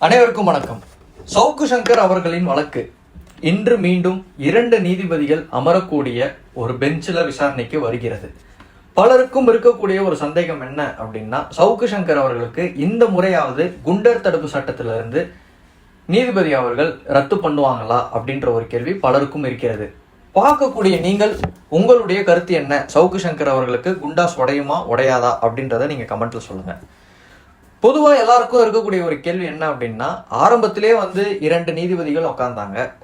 அனைவருக்கும் வணக்கம். சவுக்கு சங்கர் அவர்களின் வழக்கு இன்று மீண்டும் 2 நீதிபதிகள் அமரக்கூடிய ஒரு பெஞ்சில் விசாரணைக்கு வருகிறது. பலருக்கும் இருக்கக்கூடிய ஒரு சந்தேகம் என்ன அப்படின்னா, சவுக்கு சங்கர் அவர்களுக்கு இந்த முறையாவது குண்டர் தடுப்பு சட்டத்திலிருந்து நீதிபதி அவர்கள் ரத்து பண்ணுவாங்களா அப்படின்ற ஒரு கேள்வி பலருக்கும் இருக்கிறது. பார்க்கக்கூடிய நீங்கள் உங்களுடைய கருத்து என்ன? சவுக்கு சங்கர் அவர்களுக்கு குண்டாஸ் உடையுமா உடையாதா அப்படின்றத நீங்க கமெண்ட்ல சொல்லுங்க. பொதுவாக எல்லாருக்கும் இருக்கக்கூடிய ஒரு கேள்வி என்ன அப்படின்னா, ஆரம்பத்திலே 2 நீதிபதிகள்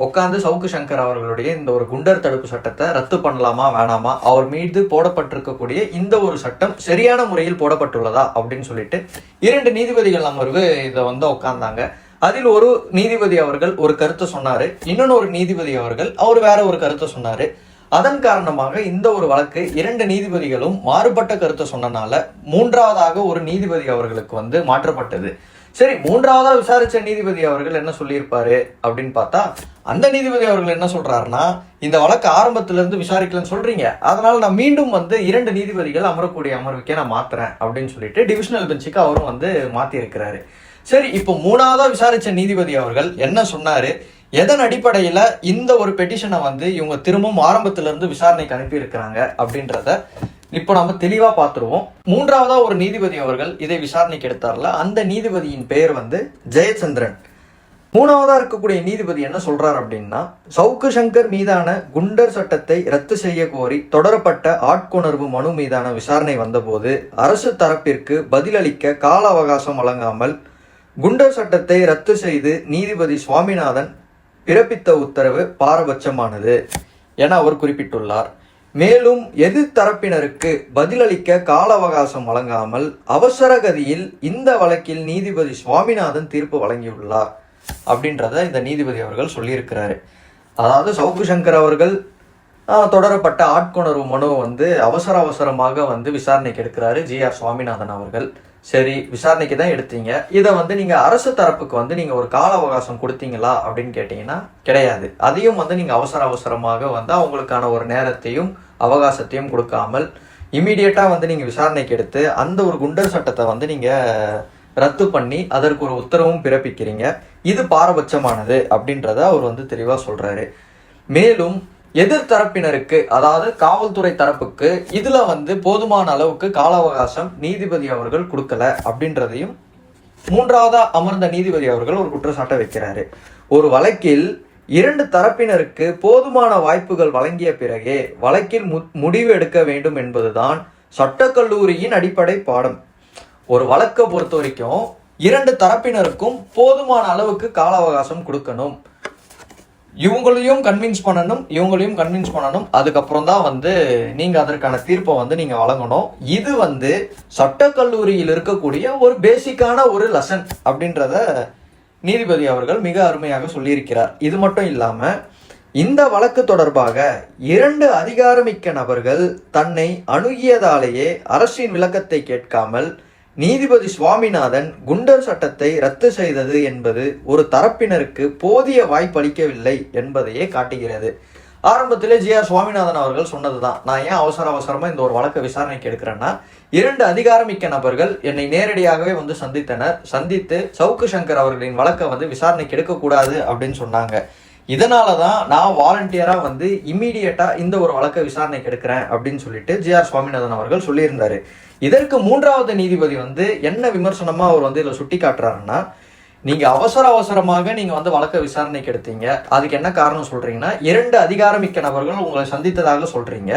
உட்காந்து சவுக்கு சங்கர் அவர்களுடைய இந்த ஒரு குண்டர் தடுப்பு சட்டத்தை ரத்து பண்ணலாமா வேணாமா, அவர் மீது போடப்பட்டிருக்கக்கூடிய இந்த ஒரு சட்டம் சரியான முறையில் போடப்பட்டுள்ளதா அப்படின்னு சொல்லிட்டு 2 நீதிபதிகள் அமர்வு இதை உட்கார்ந்தாங்க. அதில் ஒரு நீதிபதி அவர்கள் ஒரு கருத்தை சொன்னாரு, இன்னொரு நீதிபதி அவர் வேற ஒரு கருத்தை சொன்னாரு. அதன் காரணமாக இந்த ஒரு வழக்கு 2 நீதிபதிகளும் மாறுபட்ட கருத்தை சொன்னனால 3வதாக ஒரு நீதிபதி அவர்களுக்கு மாற்றப்பட்டது. சரி, 3வதா விசாரிச்ச நீதிபதி அவர்கள் என்ன சொல்லியிருப்பாரு அப்படின்னு பார்த்தா, அந்த நீதிபதி அவர்கள் என்ன சொல்றாருன்னா, இந்த வழக்கு ஆரம்பத்திலிருந்து விசாரிக்கலன்னு சொல்றீங்க, அதனால நான் மீண்டும் 2 நீதிபதிகள் அமரக்கூடிய அமர்வுக்கே நான் மாத்துறேன் அப்படின்னு சொல்லிட்டு டிவிஷனல் பெஞ்சுக்கு அவரும் மாத்தி இருக்கிறாரு. சரி, இப்போ 3வதா விசாரிச்ச நீதிபதி அவர்கள் என்ன சொன்னாரு, எதன் அடிப்படையில இந்த ஒரு பெட்டிஷனை இவங்க திரும்பவும் ஆரம்பத்திலிருந்து விசாரணைக்கு அனுப்பி இருக்கிறாங்க அப்படின்றத இப்போ நம்ம தெளிவா பார்த்துருவோம். 3வதா ஒரு நீதிபதி அவர்கள் இதை விசாரணைக்கு எடுத்தார்ல, அந்த நீதிபதியின் பெயர் ஜெயச்சந்திரன். 3வதா இருக்கக்கூடிய நீதிபதி என்ன சொல்றாரு அப்படின்னா, சவுக்கு சங்கர் மீதான குண்டர் சட்டத்தை ரத்து செய்ய கோரி தொடரப்பட்ட ஆட்கொணர்வு மனு மீதான விசாரணை வந்தபோது அரசு தரப்பிற்கு பதிலளிக்க கால அவகாசம் வழங்காமல் குண்டர் சட்டத்தை ரத்து செய்து நீதிபதி சுவாமிநாதன் பிறப்பித்த உத்தரவு பாரபட்சமானது என அவர் குறிப்பிட்டுள்ளார். மேலும் எதிர்த்தரப்பினருக்கு பதிலளிக்க கால அவகாசம் வழங்காமல் அவசர கதியில் இந்த வழக்கில் நீதிபதி சுவாமிநாதன் தீர்ப்பு வழங்கியுள்ளார் அப்படின்றத இந்த நீதிபதி அவர்கள் சொல்லியிருக்கிறாரு. அதாவது சவுக்கு சங்கர் அவர்கள் தொடரப்பட்ட ஆட்கொணர்வு மனு அவசரமாக விசாரணைக்கு எடுக்கிறாரு GR சுவாமிநாதன் அவர்கள். சரி, விசாரணைக்கு தான் எடுத்தீங்க, இதை நீங்க அரசு தரப்புக்கு நீங்க ஒரு கால அவகாசம் கொடுத்தீங்களா அப்படின்னு கேட்டீங்கன்னா கிடையாது. அதையும் நீங்க அவசரமாக அவங்களுக்கான ஒரு நேரத்தையும் அவகாசத்தையும் கொடுக்காமல் இமீடியட்டா நீங்க விசாரணைக்கு எடுத்து அந்த ஒரு குண்டர் சட்டத்தை நீங்க ரத்து பண்ணி அதற்கு ஒரு உத்தரவும் பிறப்பிக்கிறீங்க. இது பாரபட்சமானது அப்படின்றத அவர் தெளிவா சொல்றாரு. மேலும் எதிர்த்தரப்பினருக்கு, அதாவது காவல்துறை தரப்புக்கு இதுல போதுமான அளவுக்கு கால அவகாசம் நீதிபதி அவர்கள் கொடுக்கல அப்படின்றதையும் 3வதா அமர்ந்த நீதிபதி அவர்கள் ஒரு குற்றச்சாட்டை வைக்கிறாரு. ஒரு வழக்கில் 2 தரப்பினருக்கு போதுமான வாய்ப்புகள் வழங்கிய பிறகே வழக்கில் முடிவு எடுக்க வேண்டும் என்பதுதான் சட்டக்கல்லூரியின் அடிப்படை பாடம். ஒரு வழக்கை பொறுத்த வரைக்கும் 2 தரப்பினருக்கும் போதுமான அளவுக்கு கால அவகாசம் கொடுக்கணும், இவங்களையும் கன்வின்ஸ் பண்ணணும், அதுக்கப்புறம் தான் நீங்க அதற்கான தீர்ப்பை நீங்க வழங்கணும். இது சட்டக்கல்லூரியில் இருக்கக்கூடிய ஒரு பேசிக்கான ஒரு லெசன் அப்படின்றத நீதிபதி அவர்கள் மிக அருமையாக சொல்லியிருக்கிறார். இது மட்டும் இல்லாம இந்த வழக்கு தொடர்பாக 2 அதிகாரமிக்க நபர்கள் தன்னை அணுகியதாலேயே அரசின் விளக்கத்தை கேட்காமல் நீதிபதி சுவாமிநாதன் குண்டர் சட்டத்தை ரத்து செய்தது என்பது ஒரு தரப்பினருக்கு போதிய வாய்ப்பளிக்கவில்லை என்பதையே காட்டுகிறது. ஆரம்பத்திலே GR சுவாமிநாதன் அவர்கள் சொன்னதுதான், நான் ஏன் அவசரமா இந்த ஒரு வழக்கை விசாரணைக்கு எடுக்கிறேன்னா, 2 அதிகாரமிக்க நபர்கள் என்னை நேரடியாகவே சந்தித்து சவுக்கு சங்கர் அவர்களின் வழக்கை விசாரணைக்கு எடுக்கக்கூடாது அப்படின்னு சொன்னாங்க. இதனாலதான் நான் வாலண்டியரா இம்மீடியட்டா இந்த ஒரு வழக்கை விசாரணைக்கு எடுக்கிறேன் அப்படின்னு சொல்லிட்டு GR சுவாமிநாதன் அவர்கள் சொல்லியிருந்தாரு. இதற்கு 3வது நீதிபதி என்ன விமர்சனமா அவர் இதுல சுட்டி காட்டுறாருன்னா, நீங்க அவசரமாக நீங்க வழக்கை விசாரணைக்கு எடுத்தீங்க, அதுக்கு என்ன காரணம் சொல்றீங்கன்னா 2 அதிகாரமிக்க நபர்கள் உங்களை சந்தித்ததாக சொல்றீங்க.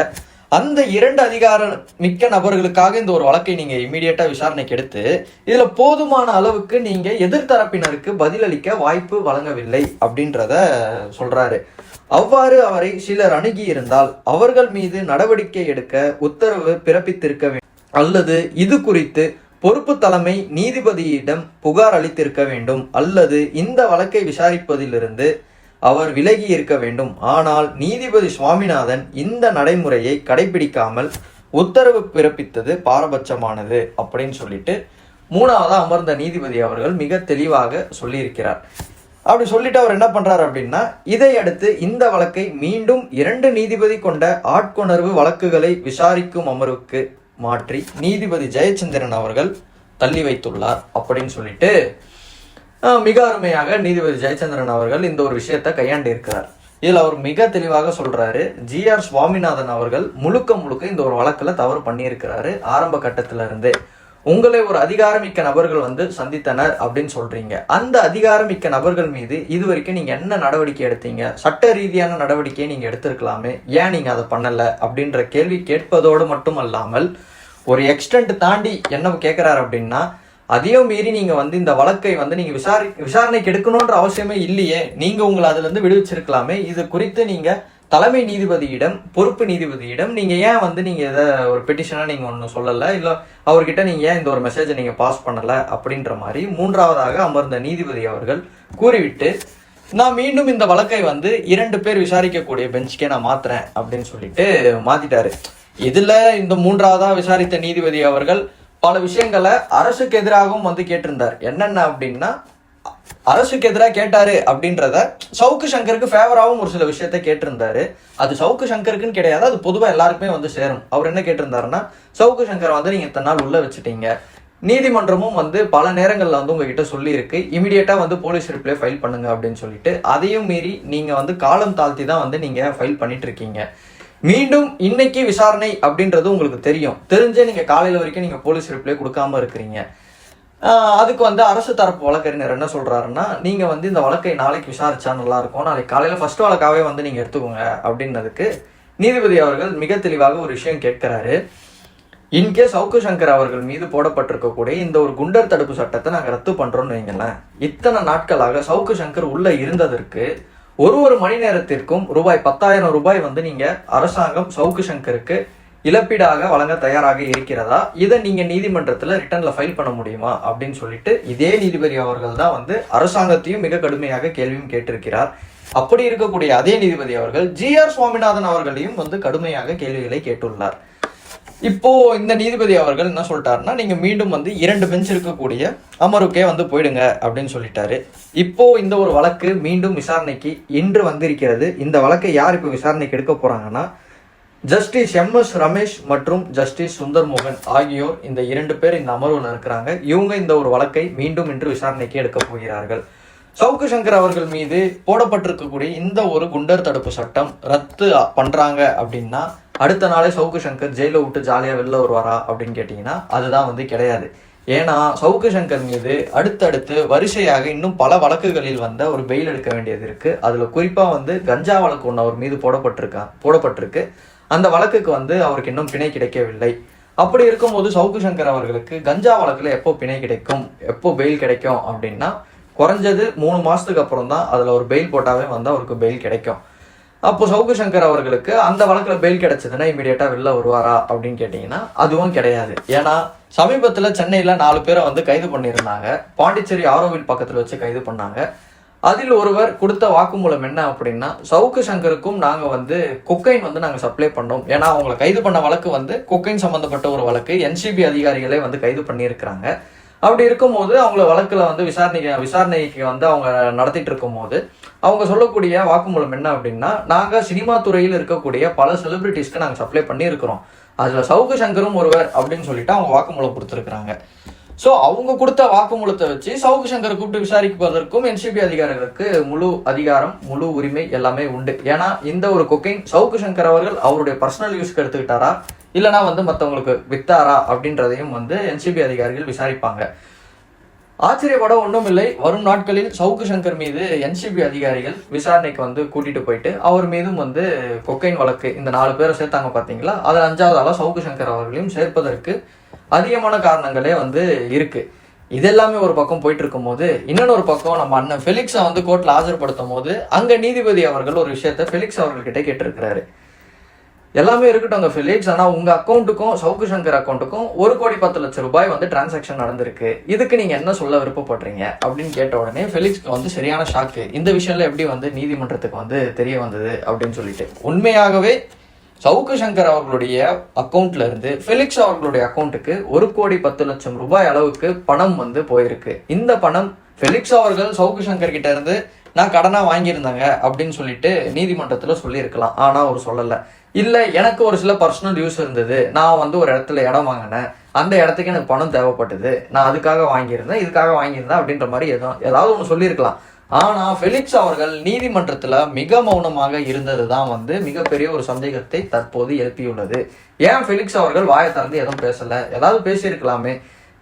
அந்த 2 அதிகாரமிக்க நபர்களுக்காக இந்த ஒரு வழக்கை நீங்க இமீடியட்டா விசாரணைக்கு எடுத்து இதுல போதுமான அளவுக்கு நீங்க எதிர்த்தரப்பினருக்கு பதிலளிக்க வாய்ப்பு வழங்கவில்லை அப்படின்றத சொல்றாரு. அவ்வாறு அவரை சிலர் அணுகி இருந்தால் அவர்கள் மீது நடவடிக்கை எடுக்க உத்தரவு பிறப்பித்திருக்க வேண்டும், அல்லது இது குறித்து பொறுப்பு தலைமை நீதிபதியிடம் புகார் அளித்திருக்க வேண்டும், அல்லது இந்த வழக்கை விசாரிப்பதிலிருந்து அவர் விலகி இருக்க வேண்டும். ஆனால் நீதிபதி சுவாமிநாதன் இந்த நடைமுறையை கடைபிடிக்காமல் உத்தரவு பிறப்பித்தது பாரபட்சமானது அப்படின்னு சொல்லிட்டு 3வதா அமர்ந்த நீதிபதி அவர்கள் மிக தெளிவாக சொல்லியிருக்கிறார். அப்படி சொல்லிட்டு அவர் என்ன பண்றாரு அப்படின்னா, இதை அடுத்து இந்த வழக்கை மீண்டும் 2 நீதிபதி கொண்ட ஆட்கொணர்வு வழக்குகளை விசாரிக்கும் அமர்வுக்கு மாற்றி நீதிபதி ஜெயச்சந்திரன் அவர்கள் தள்ளி வைத்துள்ளார் அப்படின்னு சொல்லிட்டு மிக அருமையாக நீதிபதி ஜெயச்சந்திரன் அவர்கள் இந்த ஒரு விஷயத்தை கையாண்டு இருக்கிறார். இதுல அவர் மிக தெளிவாக சொல்றாரு, ஜி.ஆர். சுவாமிநாதன் அவர்கள் முழுக்க இந்த ஒரு வழக்குல தவறு பண்ணியிருக்கிறாரு. ஆரம்ப கட்டத்துல இருந்தே உங்களை ஒரு அதிகாரமிக்க நபர்கள் சந்தித்தனர் அப்படின்னு சொல்றீங்க. அந்த அதிகாரமிக்க நபர்கள் மீது இதுவரைக்கும் நீங்க என்ன நடவடிக்கை எடுத்தீங்க? சட்ட ரீதியான நடவடிக்கையை நீங்க எடுத்திருக்கலாமே, ஏன் நீங்க அதை பண்ணல அப்படின்ற கேள்வி கேட்பதோடு மட்டும் அல்லாமல் ஒரு எக்ஸ்டென்ட் தாண்டி என்ன கேட்கிறாரு அப்படின்னா, அதையும் மீறி நீங்க இந்த வழக்கை நீங்க விசாரணைக்கு எடுக்கணும்ன்ற அவசியமே இல்லையே, நீங்க உங்களை அதுல இருந்து விடுவிச்சிருக்கலாமே. இது குறித்து நீங்க தலைமை நீதிபதியிடம், பொறுப்பு நீதிபதியிடம் நீங்க ஏன் நீங்க எதை ஒரு பெட்டிஷனா நீங்க ஒண்ணு சொல்லல, இல்ல அவர்கிட்ட நீங்க ஏன் இந்த ஒரு மெசேஜை நீங்க பாஸ் பண்ணல அப்படின்ற மாதிரி மூன்றாவதாக அமர்ந்த நீதிபதி அவர்கள் கூறிவிட்டு, நான் மீண்டும் இந்த வழக்கை 2 பேர் விசாரிக்கக்கூடிய பெஞ்சுக்கே நான் மாத்துறேன் அப்படின்னு சொல்லிட்டு மாத்திட்டாரு. இதுல இந்த மூன்றாவதா விசாரித்த நீதிபதி அவர்கள் பல விஷயங்களை அரசுக்கு எதிராகவும் கேட்டிருந்தார். என்னென்ன அப்படின்னா, அரசுக்கு எதிராக கேட்டாரு அப்படின்றத சவுக்கு சங்கருக்கு ஃபேவராகவும் ஒரு சில விஷயத்த கேட்டிருந்தாரு. அது சவுக்கு சங்கருக்குன்னு கிடையாது, அது பொதுவா எல்லாருக்குமே சேரும். அவர் என்ன கேட்டிருந்தாருன்னா, சவுக்கு சங்கரை நீங்க இத்தனை நாள் உள்ள வச்சுட்டீங்க, நீதிமன்றமும் பல நேரங்கள்ல உங்ககிட்ட சொல்லி இருக்கு, இமிடியேட்டா போலீஸ் ரிப்ளை ஃபைல் பண்ணுங்க அப்படின்னு சொல்லிட்டு, அதையும் மீறி நீங்க காலம் தாழ்த்தி தான் நீங்க ஃபைல் பண்ணிட்டு இருக்கீங்க. மீண்டும் இன்னைக்கு விசாரணை அப்படின்றது உங்களுக்கு தெரிஞ்சே நீங்க காலையில வரைக்கும் நீங்க போலீஸ் ரிப்ளை கொடுக்காம இருக்கிறீங்க. அதுக்கு அரசு தரப்பு வழக்கறிஞர் என்ன சொல்றாருன்னா, நீங்க இந்த வழக்கை நாளைக்கு விசாரிச்சா நல்லா இருக்கும், நாளைக்கு காலையில ஃபர்ஸ்ட் வழக்காவே நீங்க எடுத்துக்கோங்க அப்படின்னதுக்கு நீதிபதி அவர்கள் மிக தெளிவாக ஒரு விஷயம் கேட்கிறாரு. இன்கேஸ் சவுக்கு சங்கர் அவர்கள் மீது போடப்பட்டிருக்கக்கூடிய இந்த ஒரு குண்டர் தடுப்பு சட்டத்தை நாங்க ரத்து பண்றோம்னு வைங்களேன், இத்தனை நாட்களாக சவுக்கு சங்கர் உள்ள இருந்ததற்கு ஒரு மணி நேரத்திற்கும் ரூபாய் 10,000 நீங்க அரசாங்கம் சவுக்கு சங்கருக்கு இழப்பீடாக வழங்க தயாராக இருக்கிறதா, இதை நீங்க நீதிமன்றத்துல ரிட்டர்ன்ல ஃபைல் பண்ண முடியுமா அப்படின்னு சொல்லிட்டு இதே நீதிபதி அவர்கள் தான் அரசாங்கத்தையும் மிக கடுமையாக கேள்வியும் கேட்டிருக்கிறார். அப்படி இருக்கக்கூடிய அதே நீதிபதி அவர்கள் ஜி.ஆர். சுவாமிநாதன் அவர்களையும் கடுமையாக கேள்விகளை கேட்டுள்ளார். இப்போ இந்த நீதிபதி அவர்கள் என்ன சொல்லிட்டாருன்னா, நீங்க மீண்டும் 2 பெஞ்ச் இருக்கக்கூடிய அமர்வுக்கே போயிடுங்க அப்படின்னு சொல்லிட்டாரு. இப்போ இந்த ஒரு வழக்கு மீண்டும் விசாரணைக்கு இன்று வந்திருக்கிறது. இந்த வழக்கை யார் இப்போ விசாரணைக்கு எடுக்க போறாங்கன்னா, ஜஸ்டிஸ் M.S. ரமேஷ் மற்றும் ஜஸ்டிஸ் சுந்தர் மோகன் ஆகியோர் இந்த 2 பேர் இந்த அமர்வுல இருக்கிறாங்க. இவங்க இந்த ஒரு வழக்கை மீண்டும் இன்று விசாரணைக்கு எடுக்க போகிறார்கள். சவுக்கு சங்கர் அவர்கள் மீது போடப்பட்டிருக்கக்கூடிய இந்த ஒரு குண்டர் தடுப்பு சட்டம் ரத்து பண்றாங்க அப்படின்னா, அடுத்த நாளே சவுக்கு சங்கர் ஜெயில விட்டு ஜாலியா வெளில வருவாரா அப்படின்னு கேட்டீங்கன்னா அதுதான் கிடையாது. ஏன்னா சவுக்கு சங்கர் மீது அடுத்தடுத்து வரிசையாக இன்னும் பல வழக்குகளில் ஒரு பெயில் எடுக்க வேண்டியது இருக்கு. அதுல குறிப்பா கஞ்சா வழக்கு ஒன்று அவர் மீது போடப்பட்டிருக்கு. அந்த வழக்குக்கு அவருக்கு இன்னும் பிணை கிடைக்கவில்லை. அப்படி இருக்கும்போது சவுக்கு சங்கர் அவர்களுக்கு கஞ்சா வழக்குல எப்போ பிணை கிடைக்கும், எப்போ பெயில் கிடைக்கும் அப்படின்னா, குறைஞ்சது 3 மாசத்துக்கு அப்புறம் தான் அதுல ஒரு பெயில் போட்டாவே அவருக்கு பெயில் கிடைக்கும். அப்போ சவுக்கு சங்கர் அவர்களுக்கு அந்த வழக்குல பெயில் கிடைச்சதுன்னா இமீடியட்டா வெளில வருவாரா அப்படின்னு கேட்டீங்கன்னா அதுவும் கிடையாது. ஏன்னா சமீபத்துல சென்னையில 4 பேரை கைது பண்ணியிருந்தாங்க. பாண்டிச்சேரி ஆரோவில் பக்கத்துல வச்சு கைது பண்ணாங்க. அதில் ஒருவர் கொடுத்த வாக்குமூலம் என்ன அப்படின்னா, சவுக்கு சங்கருக்கும் நாங்க கொக்கைன் நாங்க சப்ளை பண்ணோம். ஏன்னா அவங்களை கைது பண்ண வழக்கு கொக்கைன் சம்பந்தப்பட்ட ஒரு வழக்கு. NCB அதிகாரிகளே கைது பண்ணியிருக்கிறாங்க. அப்படி இருக்கும்போது அவங்கள வழக்குல விசாரணைக்கு அவங்க நடத்திட்டு இருக்கும் போது அவங்க சொல்லக்கூடிய வாக்குமூலம் என்ன அப்படின்னா, நாங்க சினிமா துறையில் இருக்கக்கூடிய பல செலிபிரிட்டிஸ்க்கு நாங்க சப்ளை பண்ணியிருக்கிறோம், அதுல சவுக்கு சங்கரும் ஒருவர் அப்படின்னு சொல்லிட்டு அவங்க வாக்குமூலம் கொடுத்துருக்காங்க. ஸோ அவங்க கொடுத்த வாக்குமூலத்தை வச்சு சவுக்கு சங்கரை கூப்பிட்டு விசாரிப்பதற்கும் NCB அதிகாரிகளுக்கு முழு அதிகாரம், முழு உரிமை எல்லாமே உண்டு. ஏன்னா இந்த ஒரு கொக்கைன் சவுக்கு சங்கர் அவர்கள் அவருடைய பர்சனல் யூஸ்க்கு எடுத்துக்கிட்டாரா இல்லைனா மற்றவங்களுக்கு வித்தாரா அப்படின்றதையும் NCB அதிகாரிகள் விசாரிப்பாங்க. ஆச்சரியப்பட ஒன்றும் இல்லை. வரும் நாட்களில் சவுக்கு சங்கர் மீது NCB அதிகாரிகள் விசாரணைக்கு கூட்டிட்டு போயிட்டு அவர் மீதும் கொக்கைன் வழக்கு இந்த 4 பேரை சேர்த்தாங்க பார்த்தீங்களா, அதில் 5வது ஆளா சவுக்கு சங்கர் அவர்களையும் சேர்ப்பதற்கு அதிகமான காரணங்களே இருக்கு. இதெல்லாமே ஒரு பக்கம் போயிட்டு இருக்கும் போது, இன்னொரு பக்கம் நம்ம அண்ணன் ஃபெலிக்ஸை கோர்ட்ல ஆஜர்படுத்தும் போது அங்க நீதிபதி அவர்கள் ஒரு விஷயத்த ஃபெலிக்ஸ் அவர்கள்கிட்ட கேட்டிருக்கிறாரு. எல்லாமே இருக்கட்டும் ஃபெலிக்ஸ், ஆனா உங்க அக்கௌண்ட்டுக்கும் சவுக்கு சங்கர் அக்கௌண்ட்டுக்கும் 1,10,00,000 ரூபாய் டிரான்சாக்ஷன் நடந்திருக்கு, இதுக்கு நீங்க என்ன சொல்ல விருப்பப்படுறீங்க அப்படின்னு கேட்ட உடனே ஃபெலிக்ஸ்க்கு சரியான ஷாக்கு. இந்த விஷயம்ல எப்படி நீதிமன்றத்துக்கு தெரிய வந்தது அப்படின்னு சொல்லிட்டு, உண்மையாகவே சவுக்கு சங்கர் அவர்களுடைய அக்கௌண்ட்ல இருந்து ஃபெலிக்ஸ் அவர்களுடைய அக்கௌண்ட்டுக்கு 1,10,00,000 ரூபாய் அளவுக்கு பணம் போயிருக்கு. இந்த பணம் ஃபெலிக்ஸ் அவர்கள் சவுக்கு சங்கர் கிட்ட இருந்து நான் கடனா வாங்கியிருந்தாங்க அப்படின்னு சொல்லிட்டு நீதிமன்றத்துல சொல்லியிருக்கலாம். ஆனா அவர் சொல்லல. இல்லை எனக்கு ஒரு சில பர்சனல் யூஸ் இருந்தது, நான் வந்து ஒரு இடத்துல இடம் வாங்கினேன், அந்த இடத்துக்கு எனக்கு பணம் தேவைப்பட்டது, நான் அதுக்காக வாங்கியிருந்தேன், இதுக்காக வாங்கியிருந்தேன் அப்படின்ற மாதிரி ஏதாவது ஒன்று சொல்லியிருக்கலாம். ஆனால் ஃபெலிக்ஸ் அவர்கள் நீதிமன்றத்தில் மிக மௌனமாக இருந்தது தான் வந்து மிகப்பெரிய ஒரு சந்தேகத்தை தற்போது எழுப்பியுள்ளது. ஏன் ஃபெலிக்ஸ் அவர்கள் வாயை திறந்து எதுவும் பேசலை, ஏதாவது பேசியிருக்கலாமே,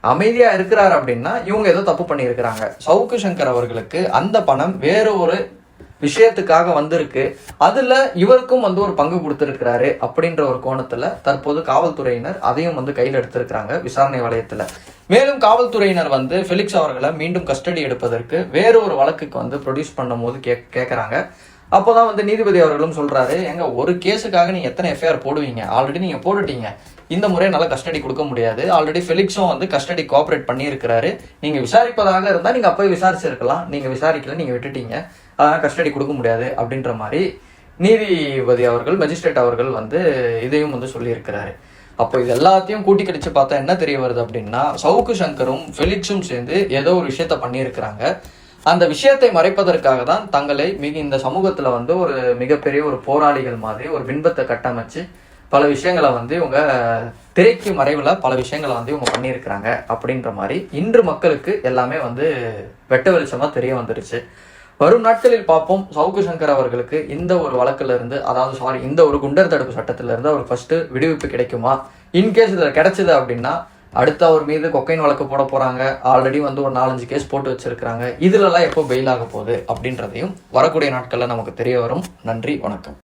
அமைதியாக இருக்கிறார் அப்படின்னா இவங்க ஏதோ தப்பு பண்ணியிருக்கிறாங்க. சவுக்கு சங்கர் அவர்களுக்கு அந்த பணம் வேற ஒரு விஷயத்துக்காக வந்திருக்கு, அதுல இவருக்கும் வந்து ஒரு பங்கு கொடுத்திருக்கிறாரு அப்படின்ற ஒரு கோணத்துல தற்போது காவல்துறையினர் அதையும் வந்து கையில் எடுத்திருக்கிறாங்க விசாரணை வளையத்துல. மேலும் காவல்துறையினர் வந்து ஃபெலிக்ஸ் அவர்களை மீண்டும் கஸ்டடி எடுப்பதற்கு வேற ஒரு வழக்குக்கு வந்து ப்ரொடியூஸ் பண்ணும் போது கேட்கறாங்க. அப்போதான் வந்து நீதிபதி அவர்களும் சொல்றாரு, எங்க ஒரு கேஸுக்காக நீங்க எத்தனை எஃப்ஐஆர் போடுவீங்க, ஆல்ரெடி நீங்க போட்டுட்டீங்க, இந்த முறை நல்லா கஸ்டடி கொடுக்க முடியாது, ஆல்ரெடி ஃபெலிக்ஸும் வந்து கஸ்டடி கோஆபரேட் பண்ணியிருக்கிறாரு, நீங்க விசாரிப்பதாக இருந்தால் நீங்க அப்போயே விசாரிச்சிருக்கலாம், நீங்க விசாரிக்கல, நீங்க விட்டுட்டீங்க, அதான் கஸ்டடி கொடுக்க முடியாது அப்படின்ற மாதிரி நீதிபதி அவர்கள், மெஜிஸ்ட்ரேட் அவர்கள் வந்து இதையும் வந்து சொல்லியிருக்கிறாரு. அப்போ இது எல்லாத்தையும் கூட்டி கடிச்சு பார்த்தா என்ன தெரிய வருது அப்படின்னா, சவுக்கு சங்கரும் ஃபெலிக்ஸும் சேர்ந்து ஏதோ ஒரு விஷயத்த பண்ணியிருக்கிறாங்க. அந்த விஷயத்தை மறைப்பதற்காக தான் தங்களை இந்த சமூகத்துல வந்து ஒரு மிகப்பெரிய ஒரு போராளிகள் மாதிரி ஒரு பின்பத்தை கட்டமைச்சு பல விஷயங்களை வந்து இவங்க திரைக்கு மறைவுல பல விஷயங்களை வந்து இவங்க பண்ணியிருக்கிறாங்க அப்படின்ற மாதிரி இன்று மக்களுக்கு எல்லாமே வந்து வெட்ட வெளிச்சமா தெரிய வந்துருச்சு. வரும் நாட்களில் பார்ப்போம் சவுக்கு சங்கர் அவர்களுக்கு இந்த ஒரு வழக்குல இருந்து, அதாவது இந்த ஒரு குண்டர் தடுப்பு சட்டத்தில இருந்து அவருக்கு ஃபர்ஸ்ட் விடுவிப்பு கிடைக்குமா. இன்கேஸ் இதுல கிடைச்சது அப்படின்னா அடுத்து அவர் மீது கொக்கைன் வழக்கு போட போறாங்க. ஆல்ரெடி வந்து ஒரு 4-5 கேஸ் போட்டு வச்சிருக்கிறாங்க. இதுல எல்லாம் எப்போ பெயில் ஆக போகுது அப்படின்றதையும் வரக்கூடிய நாட்கள்ல நமக்கு தெரிய வரும். நன்றி, வணக்கம்.